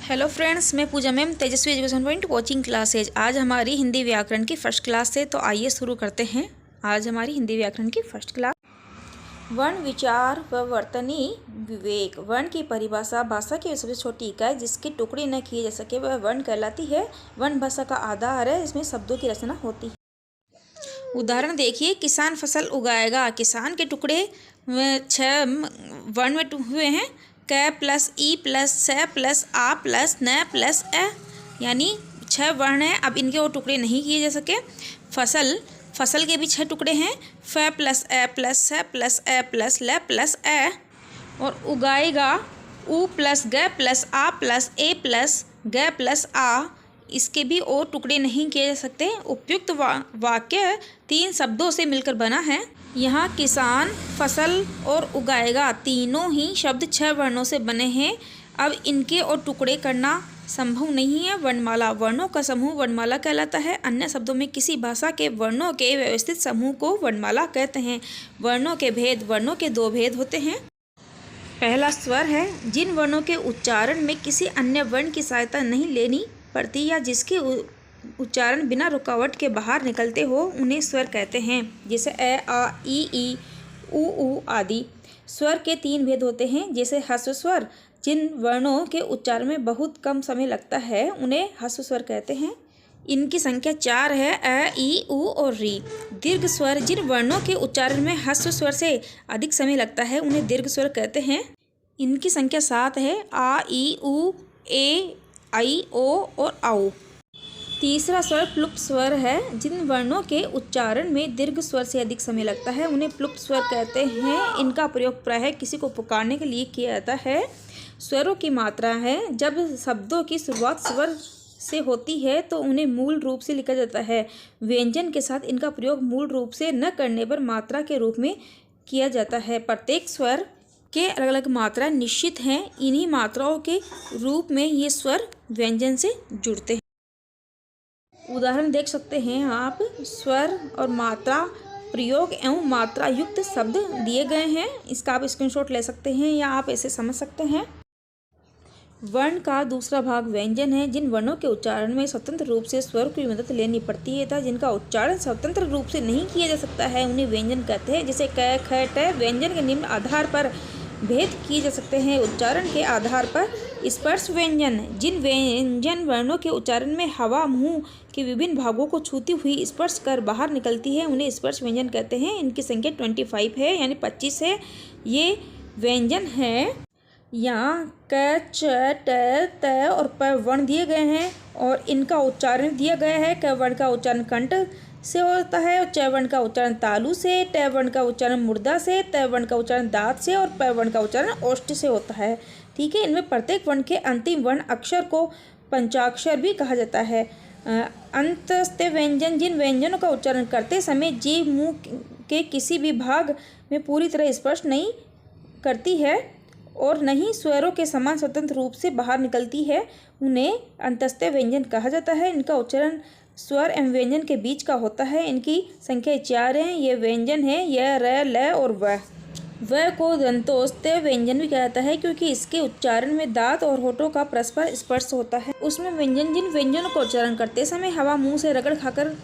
Hello friends, मैं पूजा ma'am, तेजस्वी education point coaching classes. आज हमारी हिंदी व्याकरण की फर्स्ट क्लास है, तो आइए शुरू करते हैं। आज हमारी हिंदी व्याकरण की फर्स्ट क्लास। वर्ण, विचार व वर्तनी विवेक। वर्ण की परिभाषा भाषा की सबसे छोटी इकाई जिसकी टुकड़ी न किए जा सके वह वर्ण कहलाती है। वर्ण भाषा का आधार है, इसमें शब्दों की रचना होती है। उदाहरण देखिए, किसान फसल उगाएगा। किसान के टुकड़े 6 वर्ण में हुए हैं। क प्लस ई प्लस स प्लस आ प्लस न प्लस ए, यानी 6 वर्ण हैं। अब इनके वो टुकड़े नहीं किए जा सके। फसल के भी 6 टुकड़े हैं। फ प्लस ए प्लस स प्लस ए प्लस ल प्लस ए। और उगाएगा उ प्लस ग प्लस आ प्लस ए प्लस ग प्लस आ, इसके भी और टुकड़े नहीं किए जा सकते। उपयुक्त वाक्य 3 शब्दों से मिलकर बना है। यहाँ किसान, फसल और उगाएगा तीनों ही शब्द 6 वर्णों से बने हैं। अब इनके और टुकड़े करना संभव नहीं है। वर्णमाला, वर्णों का समूह वर्णमाला कहलाता है। अन्य शब्दों में किसी भाषा के वर्णों के व्यवस्थित समूह को वर्णमाला कहते हैं। वर्णों के भेद, वर्णों के 2 भेद होते हैं। पहला स्वर है। जिन वर्णों के उच्चारण में किसी अन्य वर्ण की सहायता नहीं लेनी पड़ती या जिसके उच्चारण बिना रुकावट के बाहर निकलते हो उन्हें स्वर कहते हैं, जैसे ए, आ, ई, ऊ आदि। स्वर के 3 भेद होते हैं, जैसे ह्रस्व स्वर। जिन वर्णों के उच्चारण में बहुत कम समय लगता है उन्हें ह्रस्व स्वर कहते हैं। इनकी संख्या 4 है, अ, ई, ऊ और री। दीर्घ स्वर। जिन वर्णों के उच्चारण में ह्रस्व स्वर से अधिक समय लगता है उन्हें दीर्घ स्वर कहते हैं। इनकी संख्या 7 है, आ, ई, ऊ, ए, आई, ओ और औ। तीसरा स्वर प्लुप्त स्वर है। जिन वर्णों के उच्चारण में दीर्घ स्वर से अधिक समय लगता है उन्हें प्लुप्त स्वर कहते हैं। इनका प्रयोग प्रायः किसी को पुकारने के लिए किया जाता है। स्वरों की मात्रा है। जब शब्दों की शुरुआत स्वर से होती है तो उन्हें मूल रूप से लिखा जाता है। व्यंजन के साथ इनका प्रयोग मूल रूप से न करने पर मात्रा के रूप में किया जाता है। प्रत्येक स्वर के अलग अलग मात्रा निश्चित हैं। इन्हीं मात्राओं के रूप में ये स्वर व्यंजन से जुड़ते हैं। उदाहरण देख सकते हैं आप। स्वर और मात्रा प्रयोग एवं मात्रा युक्त शब्द दिए गए हैं। इसका आप स्क्रीनशॉट ले सकते हैं या आप ऐसे समझ सकते हैं। वर्ण का दूसरा भाग व्यंजन है। जिन वर्णों के उच्चारण में स्वतंत्र रूप से स्वर की मदद लेनी पड़ती है तथा जिनका उच्चारण स्वतंत्र रूप से नहीं किया जा सकता है उन्हें व्यंजन कहते हैं, जैसे क, ख, ट। व्यंजन के निम्न आधार पर भेद किए जा सकते हैं। उच्चारण के आधार पर स्पर्श व्यंजन। जिन व्यंजन वर्णों के उच्चारण में हवा मुंह के विभिन्न भागों को छूती हुई स्पर्श कर बाहर निकलती है उन्हें स्पर्श व्यंजन कहते हैं। इनकी संख्या 25 है, यानी 25 है। ये व्यंजन है। यहाँ क, च, ट, त और प वर्ण दिए गए हैं और इनका उच्चारण दिया गया है। क वर्ण का उच्चारण कंठ से होता है, च वर्ण का उच्चारण तालु से, ट वर्ण का उच्चारण मुर्दा से, त वर्ण का उच्चारण दांत से और प वर्ण का उच्चारण ओष्ठ से होता है। ठीक है। इनमें प्रत्येक वर्ण के अंतिम वर्ण अक्षर को पंचाक्षर भी कहा जाता है। अंतस्थ व्यंजन। जिन व्यंजनों का उच्चारण करते समय जीभ मुंह के किसी भी भाग में पूरी तरह स्पर्श नहीं करती है और नहीं स्वरों के समान स्वतंत्र रूप से बाहर निकलती है उन्हें अंतस्थ व्यंजन कहा जाता है। इनका उच्चारण स्वर एवं व्यंजन के बीच का होता है। इनकी संख्या 4 है। ये व्यंजन है य, र, ल और व। व को दंतोस्थ व्यंजन भी कहा जाता है क्योंकि इसके उच्चारण में दांत और होठों का परस्पर स्पर्श होता है। उसमें व्यंजन। जिन व्यंजनों का उच्चारण करते समय हवा मुंह से रगड़ खाकर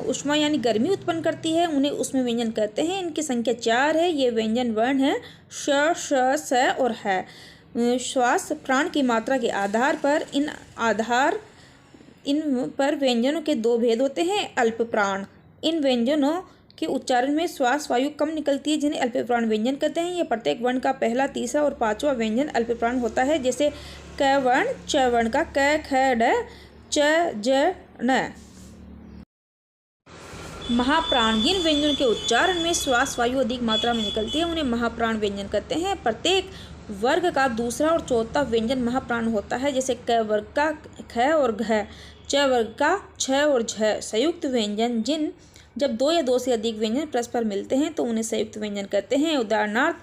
ऊष्मा यानी गर्मी उत्पन्न करती है उन्हें उसमें व्यंजन कहते हैं। इनकी संख्या 4 है। ये व्यंजन वर्ण है श, श, स और है। श्वास प्राण की मात्रा के आधार पर इन पर व्यंजनों के 2 भेद होते हैं। अल्प प्राण। इन व्यंजनों के उच्चारण में श्वास वायु कम निकलती है जिन्हें अल्प प्राण व्यंजन कहते हैं। यह प्रत्येक वर्ण का पहला, तीसरा और 5वां व्यंजन अल्प प्राण होता है, जैसे क वर्ण, च वर्ण का क, ख, ड, च, ज, न। महाप्राण। जिन व्यंजनों के उच्चारण में श्वास वायु अधिक मात्रा में निकलती है उन्हें महाप्राण व्यंजन कहते हैं। प्रत्येक वर्ग का दूसरा और चौथा व्यंजन महाप्राण होता है, जैसे क वर्ग का ख और घ, च वर्ग का छ और झ। संयुक्त व्यंजन। जब 2 या 2 से अधिक व्यंजन परस्पर मिलते हैं तो उन्हें संयुक्त व्यंजन कहते हैं। उदाहरणार्थ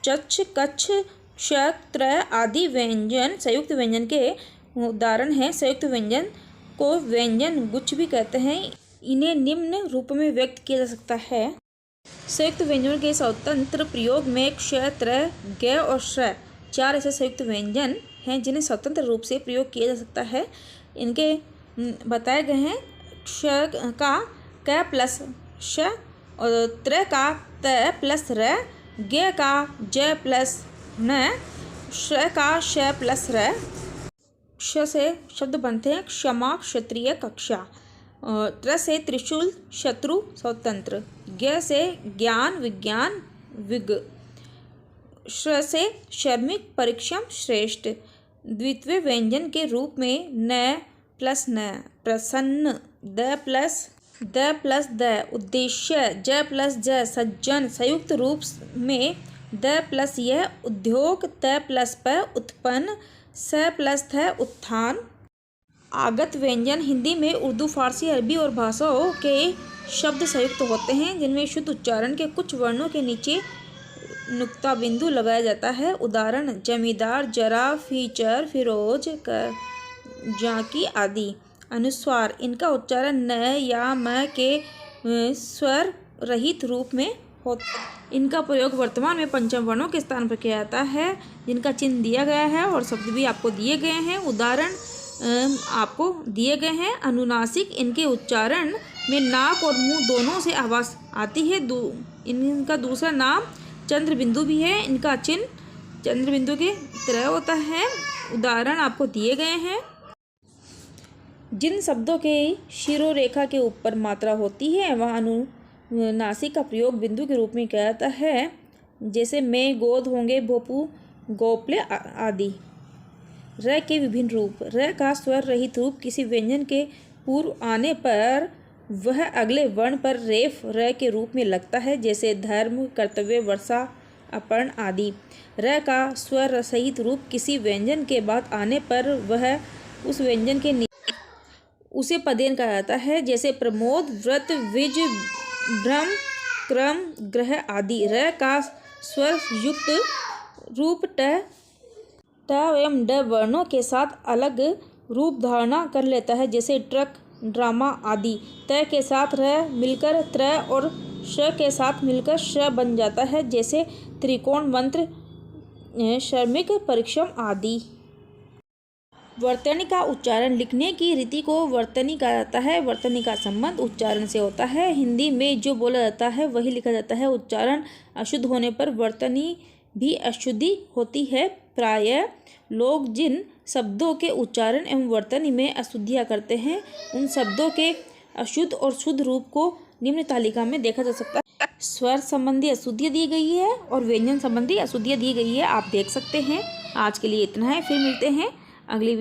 चक्ष, कच्छ, श, त्र आदि व्यंजन संयुक्त व्यंजन के उदाहरण हैं। संयुक्त व्यंजन को व्यंजन गुच्छ भी कहते हैं। इन्हें निम्न रूप में व्यक्त किया जा सकता है। संयुक्त व्यंजनों के स्वतंत्र प्रयोग में क्ष, त्र, ग और श्र 4 ऐसे संयुक्त व्यंजन हैं जिन्हें स्वतंत्र रूप से प्रयोग किया जा सकता है। इनके बताए गए हैं क्ष का क प्लस श और त्र का त प्लस र, ज्ञ का ज प्लस न, श का श प्लस र। क्ष से शब्द बनते हैं क्षमा क्षत्रिय कक्षा, त्र से त्रिशूल शत्रु स्वतंत्र, ज्ञ से ज्ञान विज्ञान विग, श से शर्मिक परिक्षम श्रेष्ठ। द्वितीय व्यंजन के रूप में न प्लस न प्रसन्न, द प्लस द उद्देश्य, ज प्लस ज सज्जन। संयुक्त रूप में द प्लस यह उद्योग, त प्लस प उत्पन्न, स प्लस थ उत्थान। आगत व्यंजन हिंदी में उर्दू, फारसी, अरबी और भाषाओं के शब्द संयुक्त होते हैं जिनमें शुद्ध उच्चारण के कुछ वर्णों के नीचे नुक्ता बिंदु लगाया जाता है। उदाहरण जमींदार, जरा, फीचर, फिरोज, जाकी आदि। अनुस्वार इनका उच्चारण न या म के स्वर रहित रूप में होता है। इनका प्रयोग वर्तमान में पंचम वर्णों के स्थान पर किया जाता है जिनका चिन्ह दिया गया है और शब्द भी आपको दिए गए हैं। उदाहरण आपको दिए गए हैं। अनुनासिक इनके उच्चारण में नाक और मुंह दोनों से आवाज़ आती है। इनका दूसरा नाम चंद्र बिंदु भी है। इनका चिन्ह चंद्र बिंदु के तरह होता है। उदाहरण आपको दिए गए हैं। जिन शब्दों के शिरोरेखा के ऊपर मात्रा होती है वह अनुनासिक का प्रयोग बिंदु के रूप में किया जाता है, जैसे में, गोद, होंगे, भोपू, गोपले आदि। र के विभिन्न रूप। र का स्वर रहित रूप किसी व्यंजन के पूर्व आने पर वह अगले वर्ण पर रेफ र के रूप में लगता है, जैसे धर्म, कर्तव्य, वर्षा, अपर्ण आदि। र का स्वर सहित रूप किसी व्यंजन के बाद आने पर वह उस व्यंजन के उसे पदेन कहा जाता है, जैसे प्रमोद, व्रत, विज, भ्रम, क्रम, ग्रह आदि। र का स्वर युक्त रूप ट एवं ड वर्णों के साथ अलग रूप धारणा कर लेता है, जैसे ट्रक, ड्रामा आदि। त के साथ र मिलकर त्र और श के साथ मिलकर श बन जाता है, जैसे त्रिकोण मंत्र, शर्मिक परिक्षम आदि। वर्तनी का उच्चारण लिखने की रीति को वर्तनी कहा जाता है। वर्तनी का संबंध उच्चारण से होता है। हिंदी में जो बोला जाता है वही लिखा जाता है। उच्चारण अशुद्ध होने पर वर्तनी भी अशुद्धि होती है। प्रायः लोग जिन शब्दों के उच्चारण एवं वर्तनी में अशुद्धियाँ करते हैं उन शब्दों के अशुद्ध और शुद्ध रूप को निम्न तालिका में देखा जा सकता है। स्वर संबंधी अशुद्धियाँ दी गई है और व्यंजन संबंधी अशुद्धियाँ दी गई है, आप देख सकते हैं। आज के लिए इतना है, फिर मिलते हैं अगली वीडियो।